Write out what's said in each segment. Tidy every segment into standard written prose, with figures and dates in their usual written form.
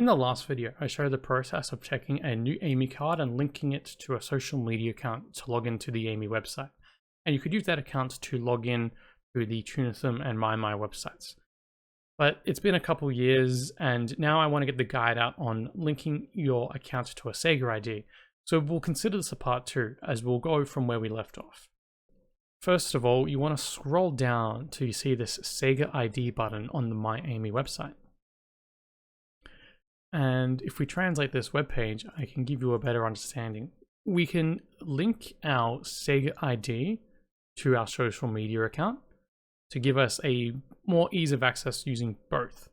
In the last video, I showed the process of checking a new Aime card and linking it to a social media account to log into the Aime website. And you could use that account to log in to the Tunism and My websites. But it's been a couple years, and now I want to get the guide out on linking your account to a Sega ID. So we'll consider this a part 2, as we'll go from where we left off. First of all, you want to scroll down till you see this Sega ID button on the My Aime website. And if we translate this web page, I can give you a better understanding. We can link our Sega ID to our social media account to give us a more ease of access using both.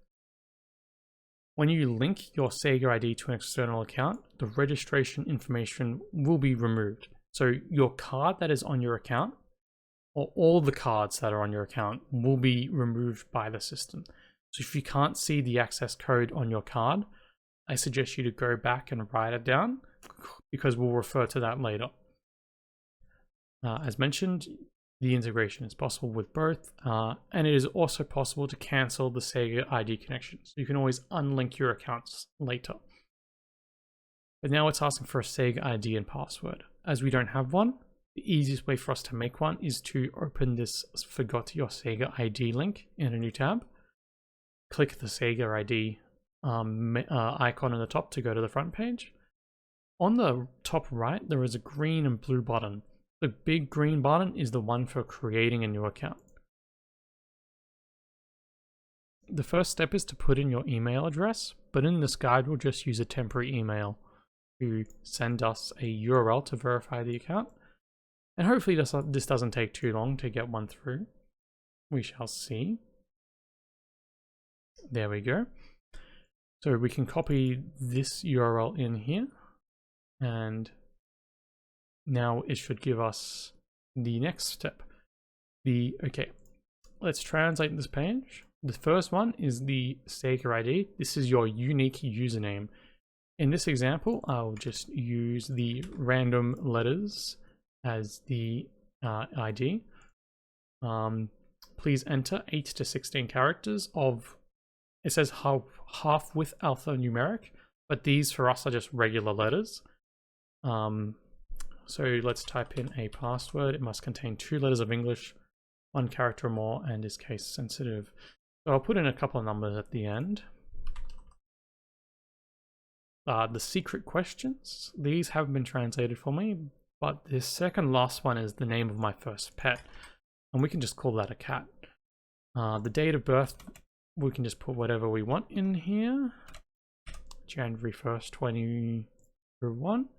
When you link your Sega ID to an external account, the registration information will be removed. So your card that is on your account, or all the cards that are on your account, will be removed by the system. So if you can't see the access code on your card, I suggest you to go back and write it down, because we'll refer to that later. As mentioned, the integration is possible with both, and it is also possible to cancel the Sega ID connection. So you can always unlink your accounts later. But now it's asking for a Sega ID and password. As we don't have one, the easiest way for us to make one is to open this Forgot Your Sega ID link in a new tab. Click the Sega ID icon on the top to go to the front page. On the top right, there is a green and blue button. The big green button is the one for creating a new account. The first step is to put in your email address, but in this guide, we'll just use a temporary email to send us a URL to verify the account. And hopefully this doesn't take too long to get one through. We shall see. There we go. So we can copy this URL in here, and now it should give us the next step. Okay, let's translate this page. The first one is the Sega ID. This is your unique username. In this example, I'll just use the random letters as the ID. Please enter 8 to 16 characters of, it says half with alphanumeric, but these for us are just regular letters. So let's type in a password. It must contain 2 letters of English, 1 character or more, and is case sensitive. So I'll put in a couple of numbers at the end. The secret questions, these haven't been translated for me, but this second last one is the name of my first pet, and we can just call that a cat. The date of birth, we can just put whatever we want in here. January 1st, 2001.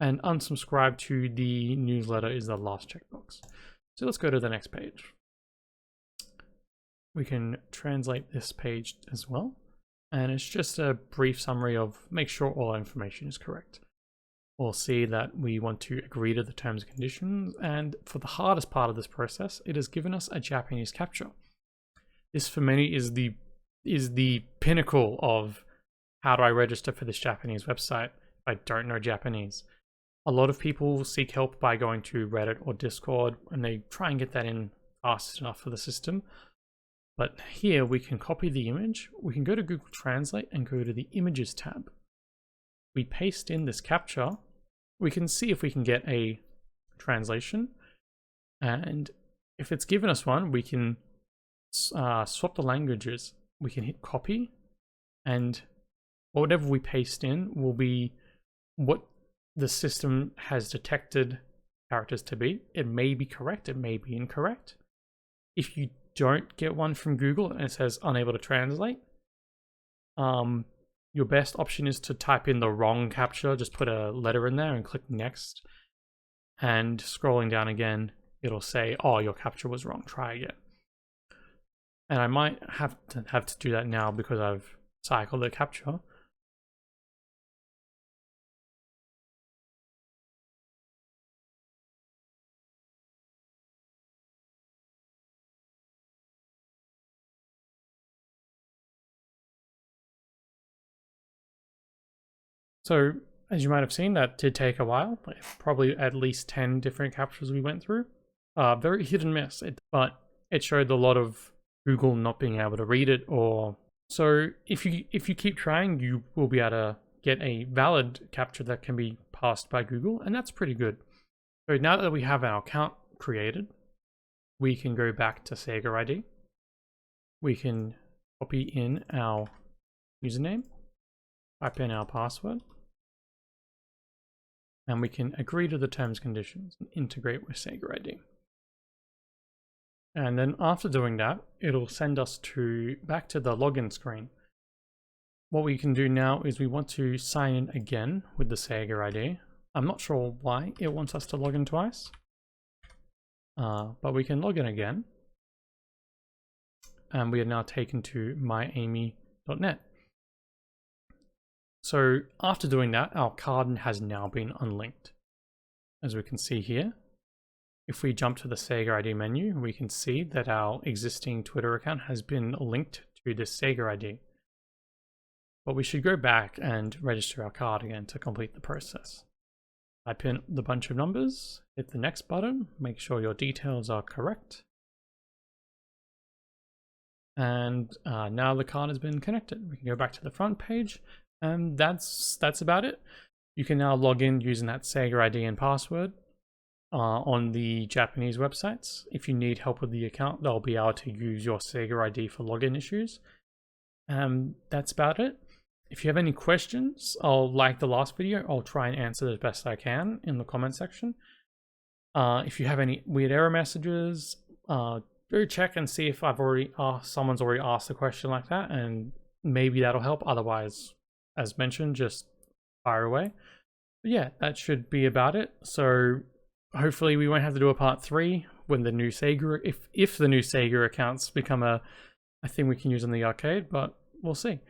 And unsubscribe to the newsletter is the last checkbox. So let's go to the next page. We can translate this page as well. And it's just a brief summary of make sure all information is correct. We'll see that we want to agree to the terms and conditions. And for the hardest part of this process, it has given us a Japanese captcha. This for many is the pinnacle of how do I register for this Japanese website if I don't know Japanese. A lot of people seek help by going to Reddit or Discord, and they try and get that in fast enough for the system. But here we can copy the image, we can go to Google Translate and go to the Images tab. We paste in this captcha, we can see if we can get a translation, and if it's given us one, we can swap the languages. We can hit copy, and whatever we paste in will be what the system has detected characters to be. It may be correct, it may be incorrect. If you don't get one from Google and it says unable to translate, your best option is to type in the wrong captcha, just put a letter in there and click next. And scrolling down again, it'll say, oh, your captcha was wrong, try again. And I might have to do that now because I've cycled the captcha. So, as you might have seen, that did take a while, probably at least 10 different captchas we went through. Very hit and miss, but it showed a lot of Google not being able to read it or So if you keep trying, you will be able to get a valid captcha that can be passed by Google, and that's pretty good. So now that we have our account created, we can go back to Sega ID. We can copy in our username, type in our password, and we can agree to the terms and conditions and integrate with Sega ID. And then after doing that, it'll send us back to the login screen. What we can do now is we want to sign in again with the Sega ID. I'm not sure why it wants us to log in twice, but we can log in again. And we are now taken to myaime.net. So after doing that, our card has now been unlinked. As we can see here, if we jump to the Sega ID menu, we can see that our existing Twitter account has been linked to this Sega ID. But we should go back and register our card again to complete the process. Type in the bunch of numbers, hit the next button, make sure your details are correct. And now the card has been connected. We can go back to the front page, and that's about it. You can now log in using that Sega ID and password on the Japanese websites. If you need help with the account, they'll be able to use your Sega ID for login issues. That's about it. If you have any questions, like the last video, I'll try and answer as best I can in the comment section. If you have any weird error messages, go check and see if someone's already asked a question like that, and maybe that'll help. Otherwise, as mentioned, just fire away. But yeah, that should be about it. So hopefully we won't have to do a part 3 when the new Sega, if the new Sega accounts become a thing we can use in the arcade, but we'll see.